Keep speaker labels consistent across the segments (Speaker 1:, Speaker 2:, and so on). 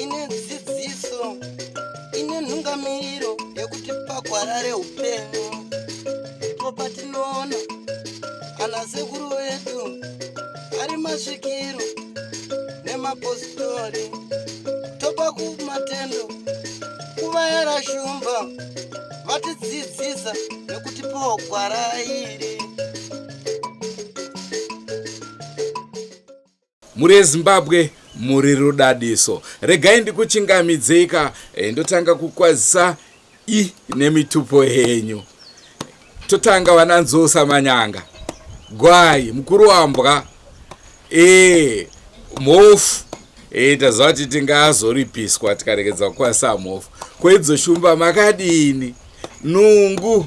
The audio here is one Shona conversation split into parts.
Speaker 1: ine dzidziso ine nhungamiriro yekuti pagwarare upenyu ndipo patinoona ana sekuru vedu ari masvikiro nemapositori topa kumatendo kuvayara shumba vatidzidzisa nekutipawo gwara iri.
Speaker 2: Muri Zimbabwe muri rudadiso. Regai ndikuchingamidzika ndotanga kukwazisa nemitupo henyu. Totanga wananzosa manyanga. Gwai mukuru wambwa. Mofu. Tazvati tingazoripiswa tikaregedza kukwasa mofu. Kwedzo shumba makadini. Nungu.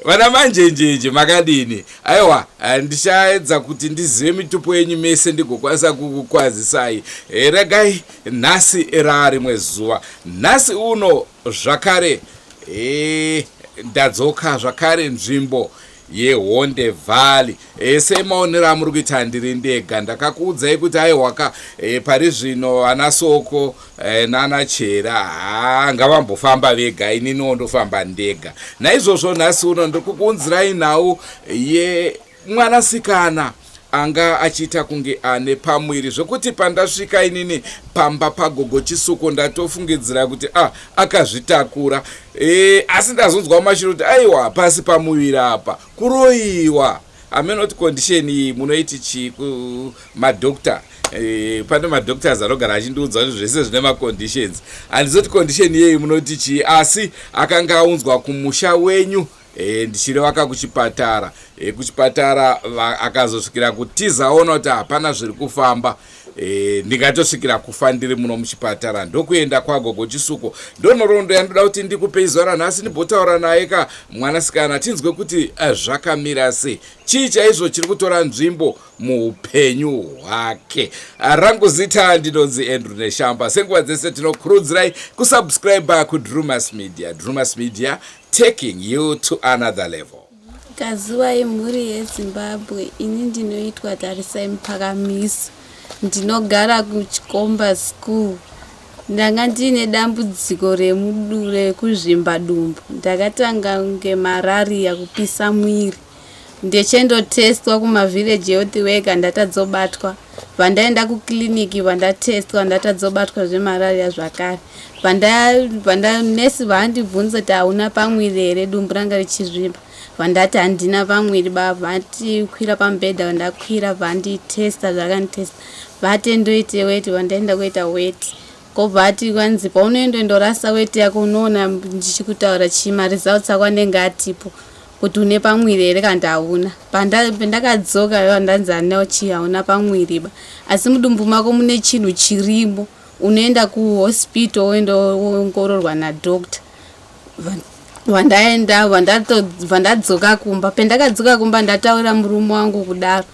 Speaker 2: Vana manjenjenje makadini. Aiwa, ndichaedza kuti ndizive mitupo yenyu mese ndigokwanisa kukukwazisai. Regai nhasi era rimwe zuva. Nhasi uno zvakare ndadzoka zvakare nzvimbo yeHonde Valley. Semaonera muri kuita ndiri ndega. Ndakakuudzai kuti aiwaka pari zvino ana Soko nana Chera ngavambofamba vega, inini ndofamba ndega. Naizvozvo nhasi uno ndikukunzirai nhau yemwanasikana anga achiita kunge ane pamuviri zvekuti pandasvika inini pamba pagogo CHISUKO ndatofungidzira kuti akazvitakura. Asi ndazonzwa mashiro kuti aiwa pasi pamuviri apa kuroiwa. Amenoti condition iyi munoiti chi kumadokta. Pane madoctors anogara achindiudza kuti zvese zvine maconditions. Handizoti condition yeyi munoti chi, asi akanga aunzwa kumusha wenyu. Ndichirevaka kuchipatara. Kuchipatara akazosvikira kutizaona kuti hapana zviri kufamba. Ndingatosvikira kufa ndiri muno muchipatara. Ndokuenda kwagogo CHISUKO. Ndonorondo yandoda kuti ndikupe zuva nhasi ndimbotaura naye mwanasikana tinzwe kuti zvakamira sei. Chii chaizvo chiri kutora nzvimbo muupenyu hwake. Rangu zita ndinonzi Andrew Neshamba. Senguva dzese tinokurudzirai kusubscribe kuDrewmas Media. Drewmas Media, taking you to another level.
Speaker 3: Kazuva yemhuri yeZimbabwe, ini ndinoitwa Tarisai Mpakamiso. Ndinogara kuChikomba School. Ndanga ndine dambudziko rekuzvimba dumbu. Ndakatanga ngemararia kupisa mwiri. Ndechendotestwa kumavillage health worker ndatadzobatwa. Vandaenda kukiliniki vandatestwa ndatadzobatwa zvemararia zvakare. Nesi vandibvunza kuti hauna pamwiri here dumbu ranga richizvimba. Vandati handina pamwiri vati kwira pamubhedha vandakwira vanditesta zvakanditesta. Vati ndoite weti vandaenda kuita weti. Kobvati kwanzi paunoendorasa weti yako unoona ndichikutaura chima results akwanenge atipo. Kuti une pamwiri here kana hauna. Pandakadzoka ndanzi handina chi hauna pamwiri ba. Asi mudumbu mako mune chinhu chirimo. Unoenda kuhospital woendoongororwa nadoctor. Vandadzoka kumba. Pendakadzoka kumba ndataura murume wangu kudaro.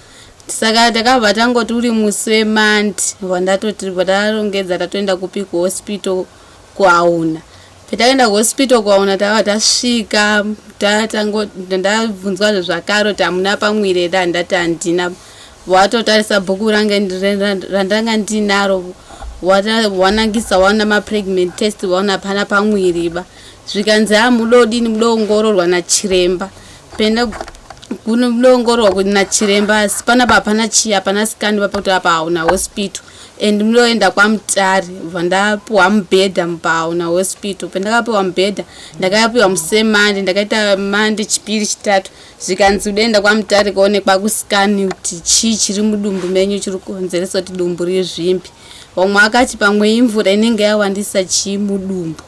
Speaker 3: Saka takabva tangoti uri musi weMonday. Vandarongedza tatoenda kupi kuhospital kuAuna. Petaenda kuhospital kuAuna tasvika ndabvunzwa zvakare kuti hamuna pamwiri here ndati handina. Watotarisa bhuku randanga ndinaro. Wanangisa waona mapregnant test waona hapana pamwiri ba. Zvikanzi mudodini mudoongororwa nachiremba. Penda mudoongororwa nachiremba asi panapa hapana chi hapana scan papoto apa hauna hospital. And mudoenda kwaMutare vandapiwa mubhedha paAuna hospital. Pendakapiwa mubhedha ndakapiwa musi Monday ndakaita Monday chipiri chitatu. Zvikanzi udoenda kwaMutare kuonekwa kuscan kuti chii chiri mudumbu menyu chiri kukonzeresa kuti dumbu rizvimbe. Vamwe akati pamwe imvura inenge yawandisa chii mudumbu.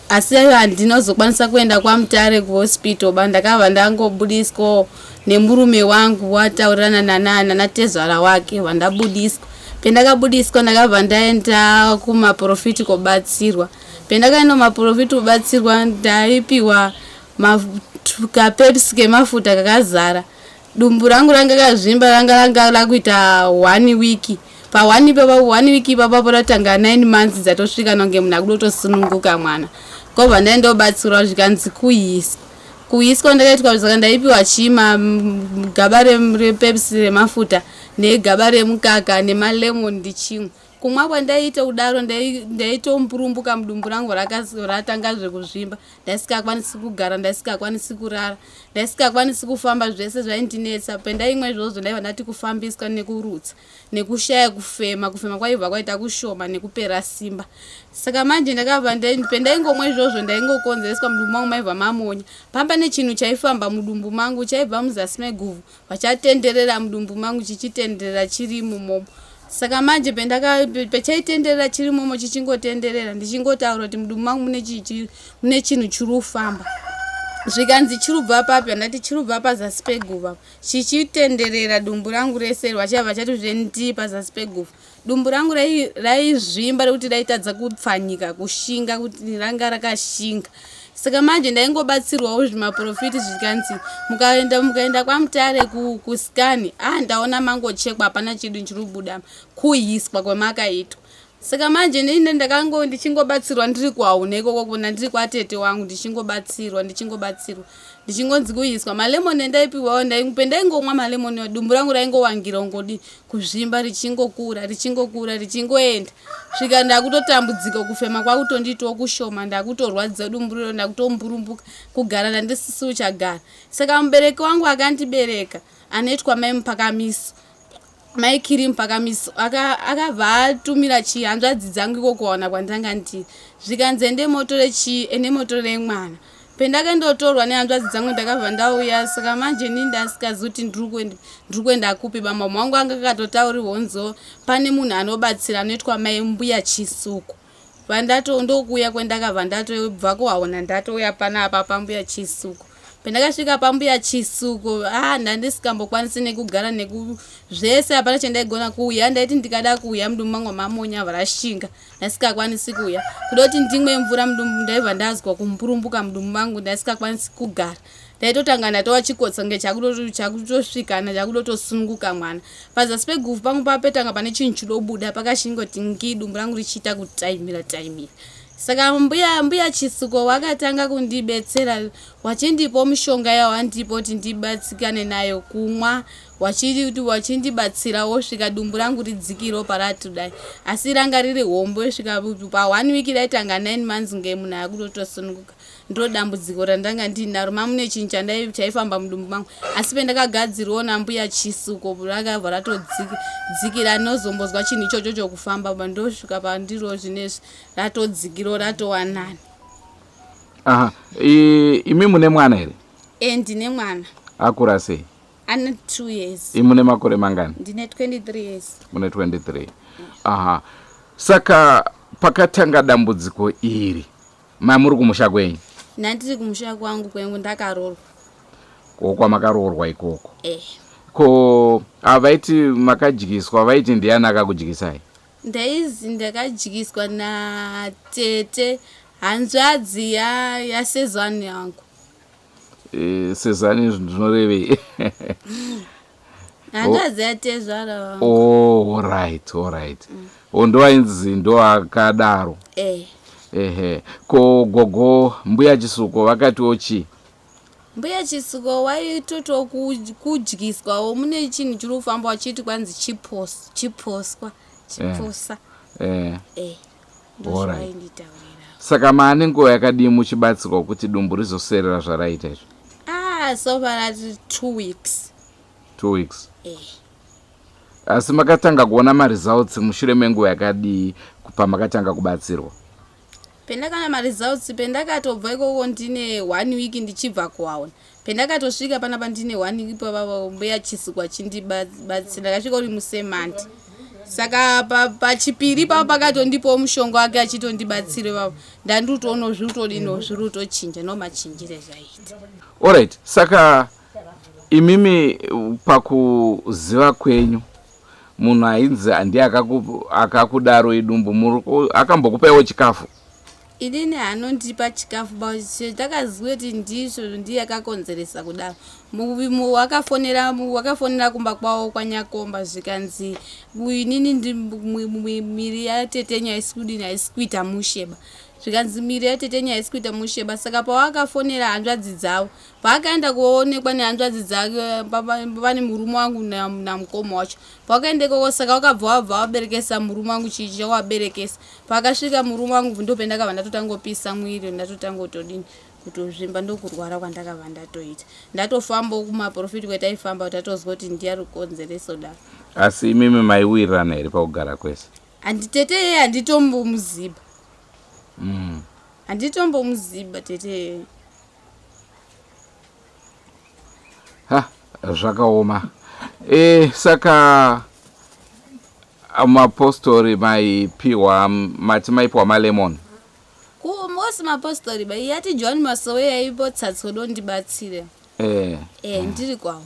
Speaker 3: Asi handinozokwanisa kuenda kwaMutare kuhospital ndakabva ndangobudiswa nemurume wangu wataurirana natezvara wake vandabudiswa. Pendakabudiswa ndakabva ndaenda kumaprofiti kobatsirwa. Pendakaenda kumaprofiti kubatsirwa ndaipiwa kapepsi kemafuta kakazara. Dumbu rangu ranga kazvimba ranga rakuita 1 week. Pa 1 week ipapo ratanga 9 months dzatosvika nonge munhu akutosununguka mwana. Kobva ndaendobatsirwa zvikanzi kuiswa. kuiswa ndakaitwa zvaka ndaipiwa chima gaba repepsi remafuta negaba remukaka nemalemon ndichimwe kumwa kwandaita kudaro ndaitomburumbuka mudumbu rangu ratanga zvekuzvimba ndaisingakwanisi kugara ndaisingakwanisi kurara ndaisingakwanisi kufamba zvese zvaindinetsa pendaimwe izvozvo ndaiva ndati kufambiswa nekurutsa nekushaya kufema kwaibva kwaita kushoma nekupera simba saka manje ndakabva pendaingomwe izvozvo ndaingokonzereswa mudumbu mangu maibva mamonya pamba nechinhu chaifamba mudumbu mangu chaibva muzasi meguvhu vachatenderera mudumbu mangu chichitenderera chiri mumomo saka manje pechaitenderera chiri momo chichingotenderera ndichingotaura kuti mudumbu mangu mune chinhu chiri kufamba zvikanzi chirubva papi ndati chirubva pazasi peguvha chichitenderera dumbu rangu rese vachava chati zvendi pazasi peguvha dumbu rangu raizvimba rekuti raitadza kupfanyika kushinga kuti ranga rakashinga saka manje ndaingobatsirwawo zvimaprofiti zvikanzi mukaenda kwamutare kuskani ndaona mangochekwa hapana chidu chirikubuda kuiswa kwemakaitwa saka manje nine ndichingobatsirwa ndiri kwaune ikoko kuna ndiri kwatete wangu ndichingobatsirwa ndichingonzi kuiswa malemoni endaipiwawo pendaingomwa malemoni dumbu rangu raingowangira ungodi kuzvimba richingokura richingoenda svika ndakutotambudzika kufema kwakutonditiwo kushoma ndakutorwadza dumbu riro ndakutomburumbuka kugara ndandisisi uchagara saka mubereki wangu akandibereka anoitwa maikiri mpakamiso akabva atumira chihanzvadzi dzangu ikokuona kwandanga ndiri zvikanzi ende motore yemwana pendakandotorwa nehanzvadzi dzangu ndakabva ndauya saka manje ndasikazi kuti ndiri kuenda kupi bambo wangu anga akatotaurirwonzo pane munhu anobatsira anoitwa mbuya CHISUKO ndokuuya kwendakabva ndatobva kuhaona ndatouya panapa pambuya CHISUKO pendakasvika pambuya CHISUKO ndandisingambokwanisi nekugara zvese hapana chandaigona kuuya ndaiti ndikada kuuya mudumbu mangu mamonya varashinga ndasingakwanisi kuuya kuda kuti ndimwe mvura mudumbu ndaibva ndazwa kumburumbuka mudumbu mangu ndasingakwanisi kugara ndaitotanga ndatova chikotsonge chakutosvikana chakutosununguka mwana pazasi peguvhu pangu papetanga pane chinhu chidobuda pakashingoti ngi dumbu rangu richiita kutaimira saka mbuya CHISUKO wakatanga kundibetsera wachindipo mishonga yawandipo kuti ndibatsikane nayo kumwa wachindibatsira wosvika dumbu rangu ridzikiro paratudai asi ranga riri hombo svika pa 1 week raitanga 9 months ngemunhu akutotosununguka ndiro dambudziko randanga ndinaro mamune chinhu chaifamba mudumbu mangu asi pendakagadzirwawo nambuya CHISUKO rakabva ratodzikira nozombozwa chinhu ichocho chokufamba bandosvika pandiro zvinezvi ratodzikiro ratowanani.
Speaker 2: Imi mune mwana here?
Speaker 3: Ndine mwana.
Speaker 2: Akura sei?
Speaker 3: Ane 2 years.
Speaker 2: Mune makore mangani?
Speaker 3: Ndine 23 years.
Speaker 2: Mune 23. Saka pakatanga dambudziko iri muri kumusha kwenyu?
Speaker 3: Ndiri kumusha kwangu kwengu ndakaroorwa.
Speaker 2: Kwa makarorwa ikoko? Ko avaiti makadyiswa vaiti ndiani akakudyisai?
Speaker 3: Ndakadyiswa natete hanzvadzi yasezani yangu.
Speaker 2: Sezani zvinorevei?
Speaker 3: Hanzvadzi yatezvara wangu.
Speaker 2: Alright. Ndowainzi ndoakadaro. Ko gogo mbuya CHISUKO vakatiwo chii?
Speaker 3: Mbuya CHISUKO waitoto kudyiswawo mune chinhu chiri kufamba wachiti kwanzi chiposa.
Speaker 2: Saka maane nguva yakadii muchibatsirwa kuti dumbu rizoserera zvaraita izvo?
Speaker 3: So far 2 weeks.
Speaker 2: 2 weeks. Asi makatanga kuona maresults mushure menguva yakadii pamakatanga kubatsirwa?
Speaker 3: Pendakana maresults pendakatobva ikoko ndine 1 week ndichibva kuhaona. Pendakatosvika panapa ndine 1 week papa mbuya CHISUKO achindibatsira ndakasvika uri musemandi. Saka pachipiri papa pakatondipo mushonga wake achitondibatsire papa ndandutoona zvirutodino zvirutochinja nomachinjire zvaita.
Speaker 2: Alright, saka imimi pakuziva kwenyu munhu ainzi ndiye akakudaro idumbu akambokupaiwo chikafu?
Speaker 3: Inini anondipa chikafu takaziva kuti ndizvo ndiye akakonzeresa kudaro. Wakafonera kumba kwawo kwanyakomba zvikanzi inini miri yatetenya haisi kuita musheba zvikanzi miri yatetenya haisi kuita musheba. Saka pawakafonera hanzvadzi dzavo paakaenda kuonekwa nehanzvadzi dzake pane murume wangu namukoma wacho pawakaenda ikoko, saka wakabva wabva waberekesa murume wangu chichi chawaberekesa. Pakasvika murume wangu ndopendakabva ndatotangopisa mwiri ndatotangotodini kutozvimba, ndokurwara kwandakabva ndatoita. Ndatofamba kumaprofiti kwetaifamba tatozwa kuti ndiyari kukonzereso daro.
Speaker 2: Asi imimi maiwirirana here pakugara kwese?
Speaker 3: Tete yeye handitombomuziba. Handitombomuziba tete yeye.
Speaker 2: Zvakaoma. Saka mapostori maipiwa mati maipiwa malemon.
Speaker 3: Mosi mapostori bai yati John Masowe yaipo tsatsodo ndibatsire. Ndiri kwawo.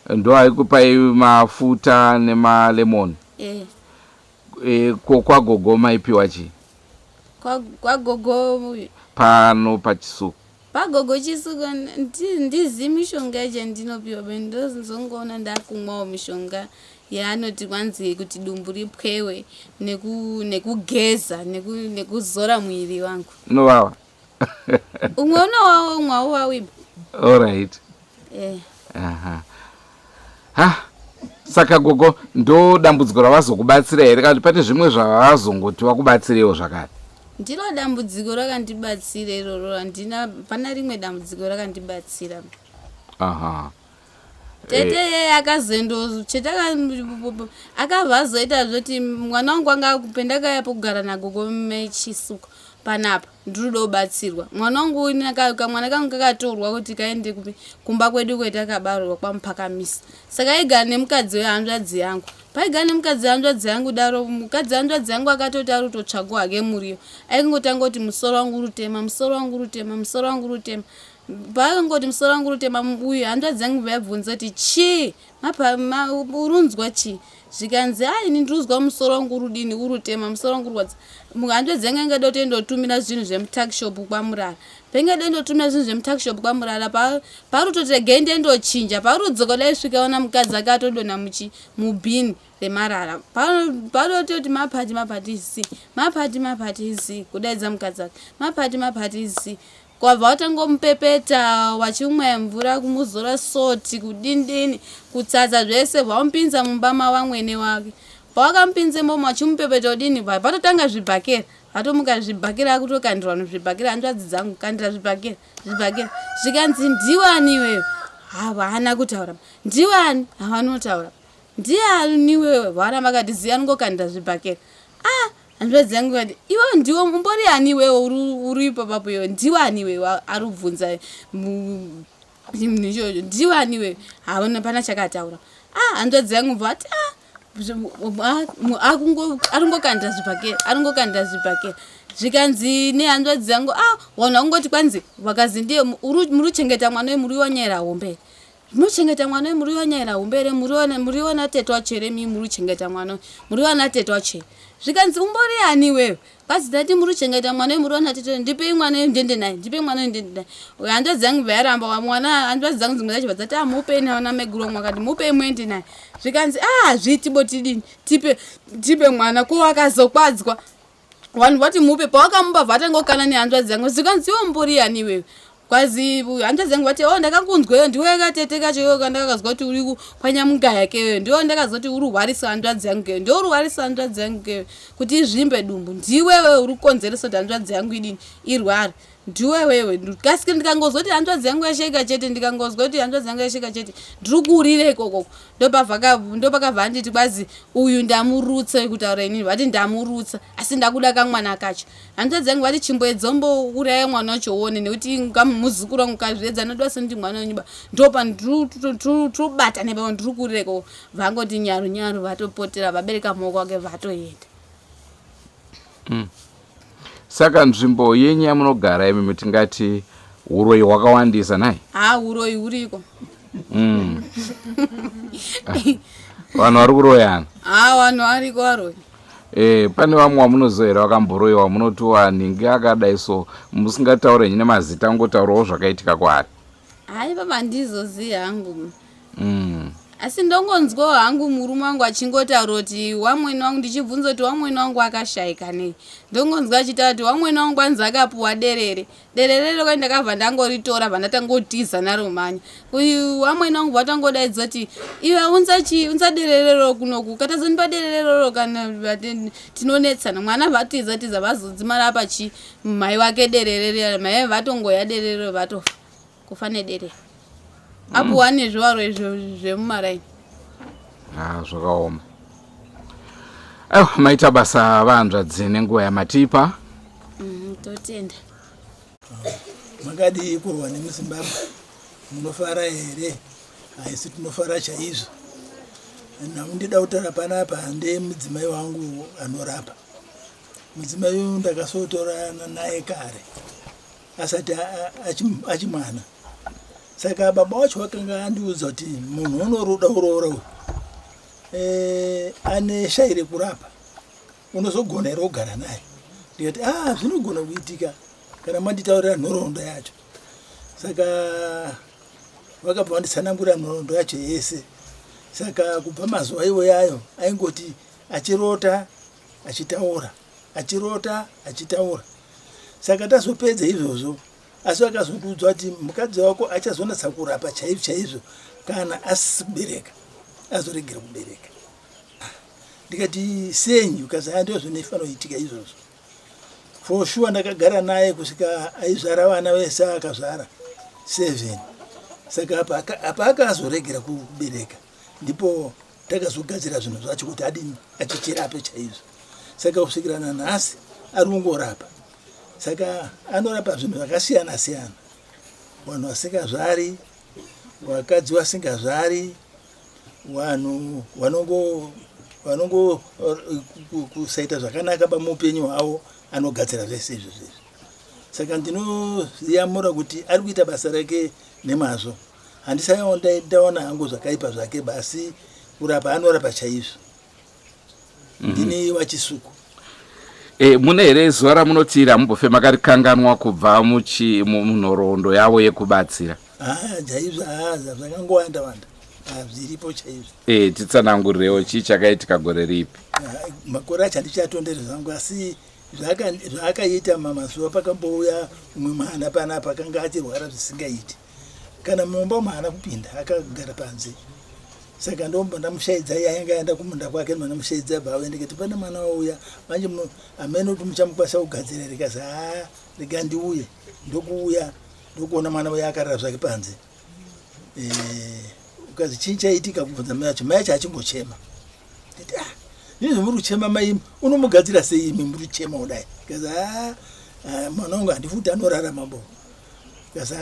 Speaker 2: Ndo aikupai mafuta nemalemon. Kwa gogo maipiwa chi?
Speaker 3: Kwa gogo
Speaker 2: pano pachisuko.
Speaker 3: Pagogo chisuko ndizi mishonga yacho ndinopiwa bendozongoona ndakumwawo mishonga yaanoti kwanzi kuti dumbu ripwewe nekugeza nekuzora mwiri wangu.
Speaker 2: Unowawa?
Speaker 3: Umwe unowawa umwe hauwawiba.
Speaker 2: Alright. Saka gogo ndo dambudziko ravazokubatsira here kana pane zvimwe zvavazongoti vakubatsirewo zvakare?
Speaker 3: Ndiro dambudziko rakandibatsira iroro, handina pana rimwe dambudziko rakandibatsira. Tete yeye akazendo akabva azoita zvoti mwana wangu anga pendakaya pokugara nagogo mechisuko panapa ndiri kubatsirwa. Mwana wangu kamwana kangu kakatorwa kuti kaende kumba kwedu kwetakabarwa kwaMupakamisa. Saka aigara nemukadzi wehanzvadzi yangu. Paigara nemukadzi wehanzvadzi yangu daro, mukadzi wehanzvadzi yangu akatoti ari kutotsvaga hake muriwo. Aikangotanga kuti musoro wangu urutema, musoro wangu urutema, musoro wangu urutema. Paakangoti musoro wangu urutema uyu hanzvadzi yangu vaibvunza kuti chii urunzwa chii? Zvikanzi ini ndiruzwa musoro wangu urudini urutema, musoro wangu urwadza. Hanzvadzi yangu ingada kuti endotumira zvinhu zvemutakishop kwamurara. Pengada endotumira zvinhu zvemutakishop kwamurara parutoti regai ndendochinja parudzoka daisvikaona mukadzi akatodonha mubhini remarara. Parototi mapati isi kudaidza mukadzi wake mapati isi. Kwabva watangomupepeta wachimwa mvura kumuzora soti kudindini kutsatsa zvese vamupinza mumba mavamwene wake. Pawakampinzemo wachimupepeta udini patotanga zvibhakera vatomuka zvibhakera akutokandirwa nezvibhakera hanzvadzi dzangu kandira zvibhakera zvikanzi ndiwani iwewe? Havana kutaura. Ndiwani? Havanotaura. Ndiani iwewe? Vana vakatiziya anongokandira zvibhakera. Hanzvadzi yangu kati iwe ndiwo umbori ani iwewe uri ipapo iwe? Ndiwani iwewe ari kubvunza ichocho? Ndiwani iwewe? Havana pana chakataura. Hanzvadzi yangu bvati aringokandira zvibhakera. Zvikanzi nehanzvadzi yangu wanhu vakungoti kwanzi vakazi ndiye muri chengeta mwana wemuri wanyera hombe. Muchengeta mwana wemuri wanyera hombe muri wana tete wacho here muri chengeta mwana muri wana tete wacho. Zvikanzi umbori ani wewe? Kwazi dati muri chengeta mwana wemuri wana tete ndipe mwana ndende naye ndipe mwana ndende naye. Hanzvadzi yangu vairamba mwana hanzvadzi dzangu dzimwe dzacho vadzati mupe naona meguro mwakati mupe mwende naye. Zvikanzi zviti botidini tipe mwana ko wakazokwadzwa. Vanhu vati mupe pawakamupa vatangokana nehanzvadzi yangu. Zvikanzi iwe umbori ani wewe? Kwazi hanzvadzi yangu vati ndakangunzweyo ndiwe yakatete kacho iwe kandakazwa kuti uri kupanyamugaya kewe ndiwe ndakazoti uri rwarisa hanzvadzi yangu kewe ndiwe rwarisa hanzvadzi yangu kewe kuti izvimbe dumbu ndiwewe uri kukonzeresa kuti hanzvadzi yangu idini irware ndiwe wewe. Kasike ndikangozwa kuti hanzvadzi yangu yasheka chete ndiri kuurire ikoko ndopakabva nditi kwazi uyu ndamurutsa kutaura inini vati ndamurutsa asi ndakuda kamwana kacho. Hanzvadzi yangu vati chimboedzombouraya mwana wacho uone nekuti muzukuru wangu kazviedza ndoda sendi mwana wenyuba ndopa ndrubata nepa ndiri kuurire ikoko vangoti nyaru vatopotera vabereka maoko ake vatoenda.
Speaker 2: Saka nzvimbo yenyu yamunogara imi tingati uroyi hwakawandisa nai?
Speaker 3: Uroyi huriko.
Speaker 2: Vanhu vari kuroyana?
Speaker 3: Vanhu variko varoyi.
Speaker 2: Pane vamwe vamunozoera vakamboroyiwa munotiwa ninge akadai so musingataure nyine mazita ngotaurawo zvakaitika kwaari?
Speaker 3: Baba ndizoziya hangu. asi ndongonzwa hangu murume wangu achingotaura kuti wamwene wangu ndichibvunza kuti wamwene wangu akashayika nei ndongonzwa achitaura kuti wamwene wangu anzi akapuwa derere kwai ndakabva ndangoritora vandatangotiza naro manya wamwene wangu vatangodaidza kuti iwe unza dererero kunoku katazonipa dererero kana tinonetsana mwana vatiza vazodzimara pachi mai wake dererere mai vatongoya dererero vatofa kufa nederere apuwa nezvivaro izvo zvemumaraini.
Speaker 2: Zvakaoma. Maita basa vanzvadzi nenguva yamatipa.
Speaker 3: Totenda.
Speaker 4: Makadi kurwa nemuZimbabwe. Munofara here? Haisi tinofara chaizvo. Ndida kutaura panapa ndemudzimai wangu anorapa. Mudzimai uyu ndakasotorana naye kare asati achimwana. Saka baba wacho wakanga andiudza kuti munhu unoruda uroora ane shairi kurapa unozogona here kugara naye. Ndikati zvinogona kuitika kana manditaurira nhoroondo yacho. Saka vakabva vanditsanangura nhoroondo yacho yese. Saka kubva mazuva iwoyayo aingoti achirota achitaura achitaura. Saka tazopedza izvozvo asi vakazondiudza kuti mukadzi wako achazonatsa kurapa chaizvo kana asisi kubereka azoregera kubereka. Ndikati senyi ukazaya ndio zvinofanira izvozvo. For sure ndakagara naye kusvika aizvara vana vese akazvara 7. Saka apa akazoregera kubereka ndipo takazogadzira zvinhu zvacho kuti adini achichirape chaizvo. Saka kusvikira nanhasi ari kungorapa. Saka anorapa zvinhu zvakasiyana siyana. Vanhu vasingazvari, vakadzi vasingazvari, vanhu vanongo kusaita zvakanaka pamupenyu hwavo anogadzira zvese izvozvo. Saka ndinoziyamura kuti ari kuita basa rake nemazvo. Handisaona hangu zvakaipa zvake basi kurapa anorapa chaizvo. Ndini waCHISUKO.
Speaker 2: Mune here zuva ramunoti ramumbofema karikanganwa kubva munhoroondo yavo yekubatsira?
Speaker 4: Chaizvo zvakangowanda zviripo chaizvo.
Speaker 2: Titsanangurirewo chii chakaitika gore ripi?
Speaker 4: Makore acho handichatondere zvangu asi zvaakaita mazuva pakambouya umwe mwana panapa akanga achirwara zvisingaiti. Kana mumba mwana kupinda akagara panze. Saka ndomba ndamushaidza yanga yaenda kumunda kwake ndamushaidza baba ndikati pane mwana wauya manje amene kuti muchamukwanisa kugadzira rikazi rega ndiuye ndokuuya ndokuona mwana wake akarara zvake panze. Ukazi chinyi chaitika kubvunza mai acho achingochema. Nditi ndizvo muri kuchema mai unomugadzira sei imi muri kuchema kudai. Kazi mwana wangu handifuti anorarama bo. Kazi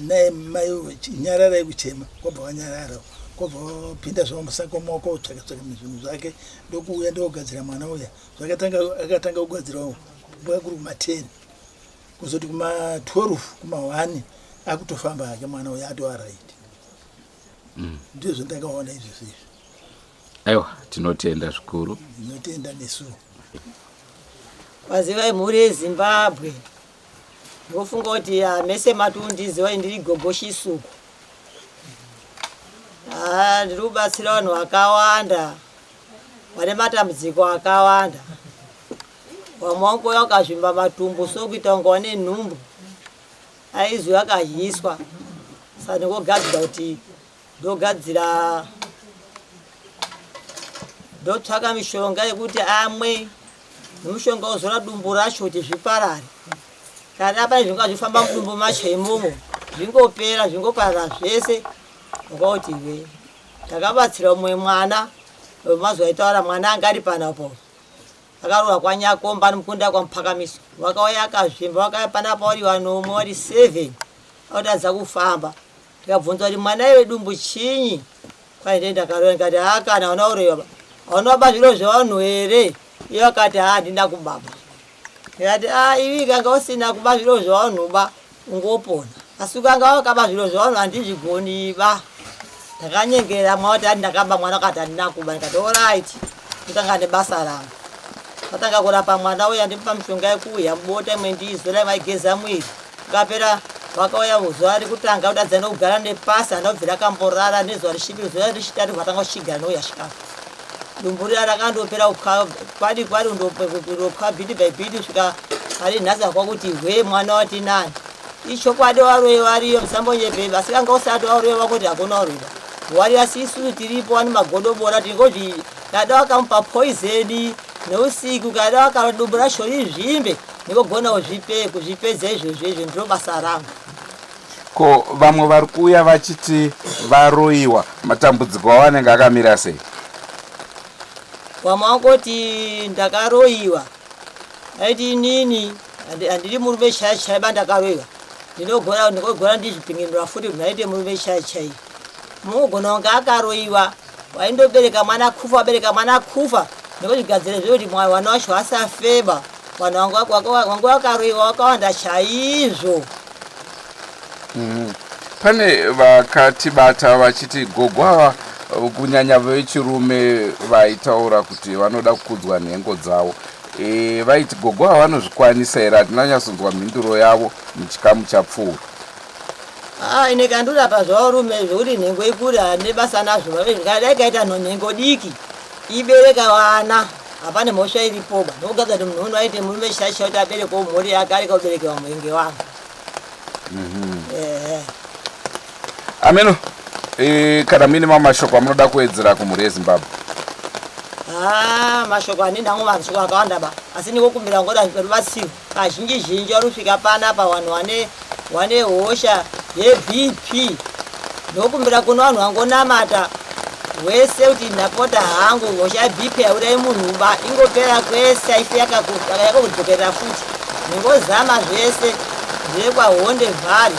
Speaker 4: naye mai nyararai kuchema kwabva wanyarara. Kwabva pinda zvamusako moko tsvaka zvinhu zvake ndokuuya ndogadzira mwana uya. Akatanga kugadzirawo kubva kuri kuma10 kuzoti kuma12 kuma1 akutofamba hake mwana uya atoaraiti. Ndizvo ndakaona izvozvo.
Speaker 2: Aiwa, tinotenda zvikuru.
Speaker 4: Tinotenda nesu.
Speaker 5: Waziva mhuri yeZimbabwe. Ndofunga kuti mese matundiziva ndiri gogo CHISUKO. Ndiri kubatsira vanhu vakawanda vane matambudziko akawanda. Vamwe vangu vakazvimba matumbu sokuita kunge vane nhumbu aizwi akahyiswa. Saka ndingogadzira kuti ndotsvaka mishonga yekuti amwe nemushonga wozora dumbu racho kuti zviparare. Kana pane zvinga zvifamba mudumbu macho imomo zvingopera zvingoparara zvese. Ngoti we takabatsira umwe mwana mazuva aitaura mwana anga ari panapo akarura kwanyakomba nomukunda kwamupakamiso wakauya akazvimba wakauya panapo vari vanomwe vari 7 akatadza kufamba. Tikabvunza kuti mwana iwe dumbu chinyi? Kwai ndenda karora ngati kana unaureva unobva zviro zvevanhu here? Iye akati handina kubaba. Ndikati ivi kanga usina kuba zviro zvevanhuba ungopona. Asi ukanga wakaba zviro zvevanhu handizvigoniba. Ndakanyengera mwati ndakaba mwana akati handina kuba. Ndikati alright nditanga nebasa rangu. Tatanga kurapa mwana uya ndipa mishonga yekuuya mubota imwe ndizora maigeza mwiri. Ukapera vakauya zuva rekutanga kuti adzana kugara nepasi anobvira akamborara nezuva rechipiri zuva rechitatu vatanga kuchigara noyashikafu dumbu riya rakandopera kwadi ndopwa bhiti by bhiti kusvika ari nhasi akwakuti hwe mwana watinani ichokwadi waroi variyo musambonyepei asi kanga usati waroi vakuti hakuna waroiwa wari asi isusu tiripo wani magodobora tingozvi dada wakamupa poizeni neusiku kada wakadumbu racho rizvimbe nikogona kuzvipedza izvozvo izvo ndiro basa rangu.
Speaker 2: Ko vamwe vari kuuya vachiti varoiwa matambudziko avanenge akamira sei?
Speaker 5: Vamwe vangoti ndakaroiwa aiti inini handiri murume chaiba ndakaroiwa ndinogona ndizvipinginura futi naite murume chaichai munogona kunge akaroiwa waindobereka mwana kufa wabereka mwana kufa nekuzvigadzira zvekuti mwana wacho asafeba vanhu vangu vakaroiwa vakawanda chaizvo.
Speaker 2: Pane vakatibata vachiti gogo ava kunyanya vechirume vaitaura kuti vanoda kukudzwa nhengo dzavo. Vaiti gogo ava vanozvikwanisa here? Hatinanyatsonzwa mhinduro yavo muchikamu chapfuura.
Speaker 5: Ine kandurapa zvarume zvokuti nhengo ikuri nebasa nazvo dai kaita nhengo diki ibereka vana hapane mhosva iripoba nokugadza kuti munhu aite murume chaisha kuti aberekawo mhuri yake areka kuberekewa muhenge wangu.
Speaker 2: Ameno, kana muine mamashoko amunoda kuwedzera kumhuri yeZimbabwe?
Speaker 5: Mashoko ane ndango mashoko akawanda ba asi nikokumbira ngoda rubatsiro kazhinji zhinji arusvika panapa vanhu wane hosha yeBP nokumbira kuno vanhu vangonamata wese kuti ndapota hangu hosha yeBP yaurai munhu ba ingopera kwese aifi yakakudzokerera futi ningozama zvese ndekwa Honde vhari.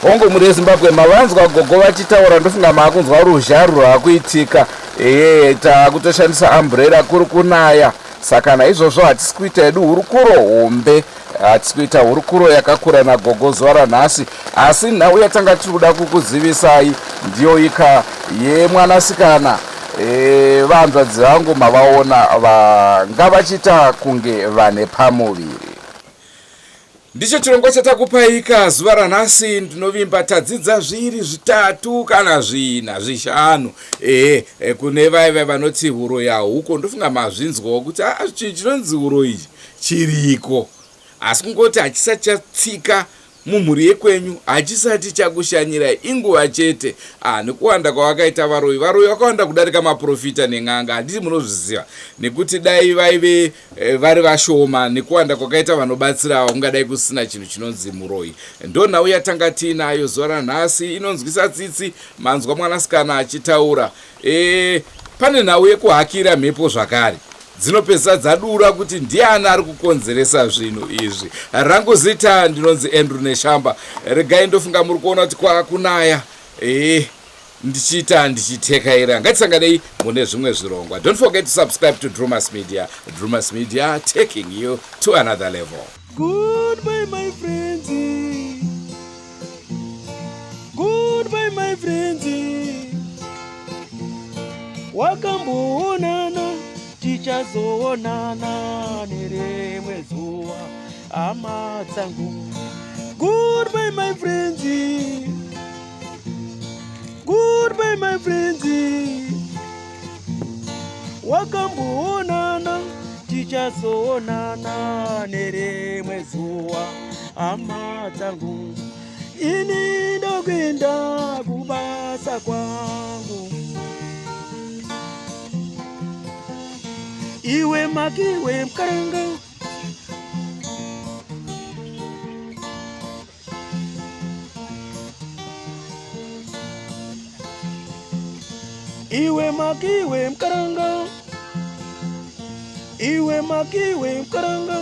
Speaker 2: Hongu muri yeZimbabwe mavanzwa gogo vachitaura ndofunga maakunzwa ruzharu rwakuitika takutoshandisa umbrella kuri kunaya saka naizvozvo hatisi kuita hedu hurukuro hombe hatisi kuita hurukuro yakakura nagogo zuva ranhasi asi nhau yatanga tiri kuda kukuzivisai ndiyo ika yemwanasikana vanzvadzi vangu mavaona vanga vachita kunge vane pamuviri. Ndicho chirongwa chatakupaika zuva ranhasi. Ndinovimba tadzidza zviri zvitatu kana zvina zvishanu kune vaiva vanoti huro yahuko ndofunga mazvinzwawo kuti chinonzi huro ichi chiriko asi kungoti hachisati chatsika mumhuri yekwenyu hachisati chakushanyirai inguva chete. Nekuwanda kwavakaita varoi vakawanda kudarika maprofita nen'anga handiti munozviziva nekuti dai vaive vari vashoma nekuwanda kwakaita vanobatsira ungadai kusina chinhu chinonzi muroi. Ndo nhau yatanga tiinayo zuva ranhasi inonzwisa tsitsi manzwa mwanasikana achitaura. Pane nhau yekuhakira mhepo zvakare dzinopesa dzadura kuti ndiani ari kukonzeresa zvinhu izvi. Rangu zita ndinonzi Andrew Neshamba. Regai ndofunga muri kuona kuti kwakunaya ndichitekaira ngatisanganei mune zvimwe zvirongwa. Don't forget to subscribe to Drewmas Media. Drewmas Media taking you to another level.
Speaker 4: Goodbye my friends. Goodbye my friends. Wakamboonana tichazoonana nerimwe zuva hama dzangu. Goodbye my friends. Goodbye my friends. Wakamboonana tichazoonana nerimwe zuva hama dzangu. Ini ndokwenda kubasa kwangu. Iwe makiwe mkaranga. Iwe makiwe mkaranga. Iwe makiwe mkaranga.